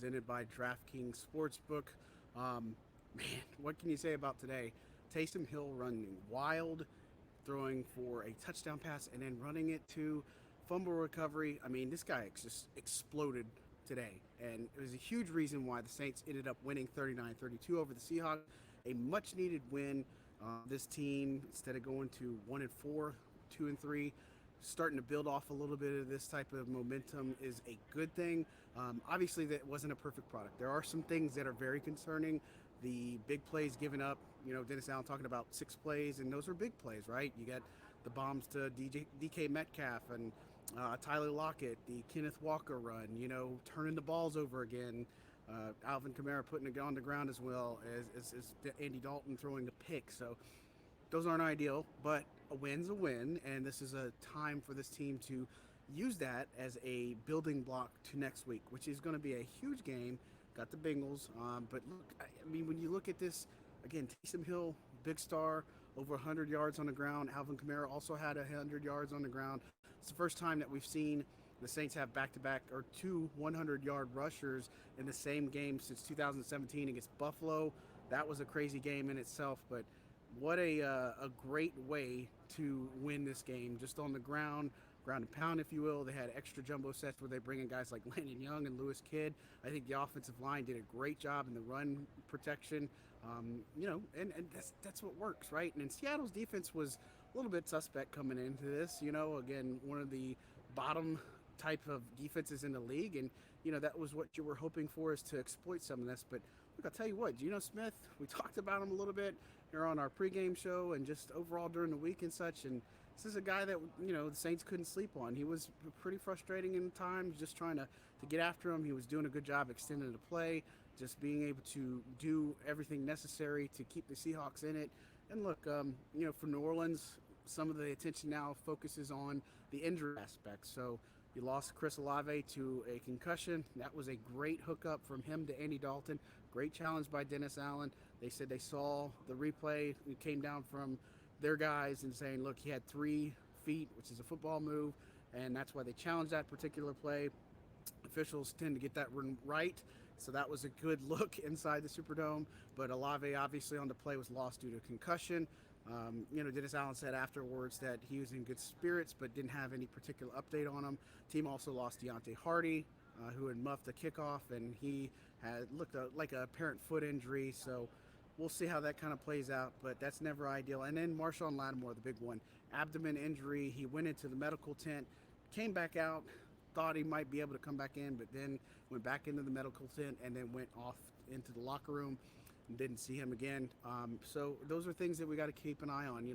presented by DraftKings Sportsbook. Um, Man, what can you say about today? Taysom Hill running wild, throwing for a touchdown pass, and then running it to fumble recovery. I mean, this guy just exploded today. And it was a huge reason why the Saints ended up winning 39-32 over the Seahawks. A much needed win. This team, instead of going to 1-4, 2-3, starting to build off a little bit of this type of momentum is a good thing. Obviously, that wasn't a perfect product. There are some things that are very concerning. The big plays given up, Dennis Allen talking about 6 plays, and those are big plays, right? You got the bombs to DK Metcalf and Tyler Lockett, the Kenneth Walker run, turning the balls over again. Alvin Kamara putting it on the ground as well as Andy Dalton throwing a pick. So those aren't ideal, but a win's a win, and this is a time for this team to use that as a building block to next week, which is going to be a huge game. Got the Bengals, but look, I mean, when you look at this again, Taysom Hill, big star, over 100 yards on the ground. Alvin Kamara also had 100 yards on the ground. It's the first time that we've seen the Saints have back-to-back or 2 100-yard rushers in the same game since 2017 against Buffalo. That was a crazy game in itself, but what a great way to win this game, just on the ground and pound, if you will. They had extra jumbo sets where they bring in guys like Landon Young and Lewis Kidd. I think the offensive line did a great job in the run protection. And that's what works, right? And then Seattle's defense was a little bit suspect coming into this. Again, one of the bottom type of defenses in the league, and that was what you were hoping for, is to exploit some of this. But look, I'll tell you what, Geno Smith, we talked about him a little bit here on our pregame show and just overall during the week and such. And this is a guy that the Saints couldn't sleep on. He was pretty frustrating in times, just trying to get after him. He was doing a good job extending the play, just being able to do everything necessary to keep the Seahawks in it. And look, for New Orleans, some of the attention now focuses on the injury aspect. So you lost Chris Olave to a concussion. That was a great hookup from him to Andy Dalton. Great challenge by Dennis Allen. They said they saw the replay. It came down from their guys and saying, look, he had 3 feet, which is a football move, and that's why they challenged that particular play. Officials tend to get that one right, so that was a good look inside the Superdome. But Olave, obviously, on the play was lost due to concussion. Dennis Allen said afterwards that he was in good spirits, but didn't have any particular update on him. Team also lost Deontay Hardy, who had muffed the kickoff, and he had looked like a apparent foot injury. So we'll see how that kind of plays out, but that's never ideal. And then Marshawn Lattimore, the big one, abdomen injury. He went into the medical tent, came back out, thought he might be able to come back in, but then went back into the medical tent and then went off into the locker room and didn't see him again. So those are things that we got to keep an eye on.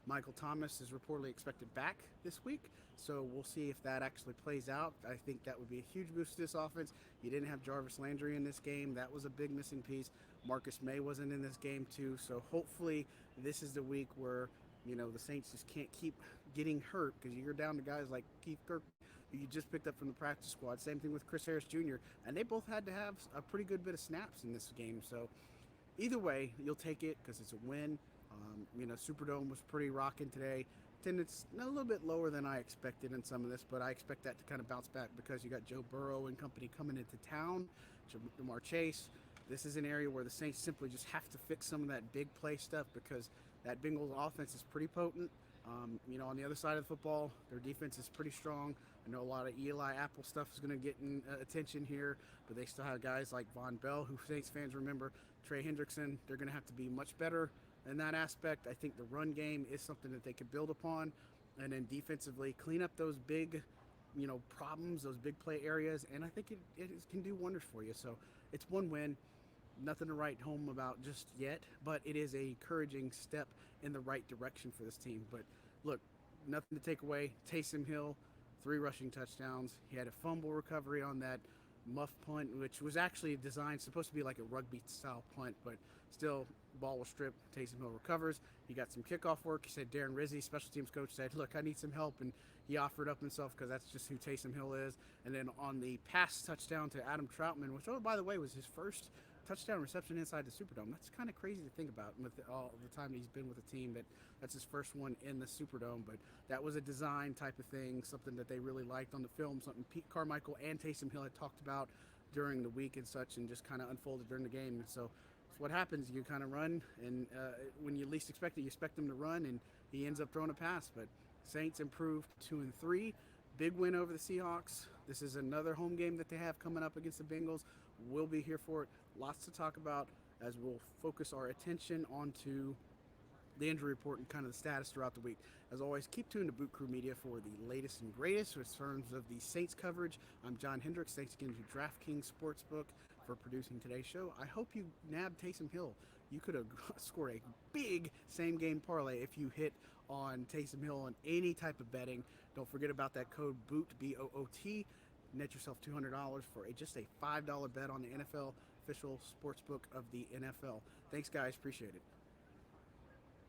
Michael Thomas is reportedly expected back this week, so we'll see if that actually plays out. I think that would be a huge boost to this offense. You didn't have Jarvis Landry in this game. That was a big missing piece. Marcus May wasn't in this game too, so hopefully this is the week where the Saints just can't keep getting hurt, because you're down to guys like Keith Kirk, who you just picked up from the practice squad. Same thing with Chris Harris Jr., and they both had to have a pretty good bit of snaps in this game. So either way, you'll take it because it's a win. Superdome was pretty rocking today. Attendance a little bit lower than I expected in some of this, but I expect that to kind of bounce back because you got Joe Burrow and company coming into town, Jamar Chase. This is an area where the Saints simply just have to fix some of that big play stuff, because that Bengals offense is pretty potent. On the other side of the football, their defense is pretty strong. I know a lot of Eli Apple stuff is going to get attention here, but they still have guys like Von Bell, who Saints fans remember, Trey Hendrickson. They're going to have to be much better in that aspect. I think the run game is something that they could build upon, and then defensively clean up those big, problems, those big play areas, and I think it can do wonders for you. So it's one win. Nothing to write home about just yet, but it is a encouraging step in the right direction for this team. But look, nothing to take away. Taysom Hill, 3 rushing touchdowns. He had a fumble recovery on that muff punt, which was actually designed, supposed to be like a rugby style punt, but still, ball was stripped. Taysom Hill recovers. He got some kickoff work. He said Darren Rizzi, special teams coach, said, look, I need some help, and he offered up himself because that's just who Taysom Hill is. And then on the pass touchdown to Adam Troutman, which, oh, by the way, was his first touchdown reception inside the Superdome. That's kind of crazy to think about with all the time he's been with the team, that's his first one in the Superdome. But that was a design type of thing, something that they really liked on the film, something Pete Carmichael and Taysom Hill had talked about during the week and such, and just kind of unfolded during the game. And so it's what happens. You kind of run, and when you least expect it, you expect him to run, and he ends up throwing a pass. But Saints improved 2-3. Big win over the Seahawks. This is another home game that they have coming up against the Bengals. We'll be here for it. Lots to talk about as we'll focus our attention onto the injury report and kind of the status throughout the week. As always, keep tuned to Boot Crew Media for the latest and greatest in terms of the Saints coverage. I'm John Hendricks. Thanks again to DraftKings Sportsbook for producing today's show. I hope you nabbed Taysom Hill. You could have scored a big same-game parlay if you hit on Taysom Hill on any type of betting. Don't forget about that code BOOT, B-O-O-T. Net yourself $200 for just a $5 bet on the NFL official sportsbook of the NFL. Thanks, guys. Appreciate it.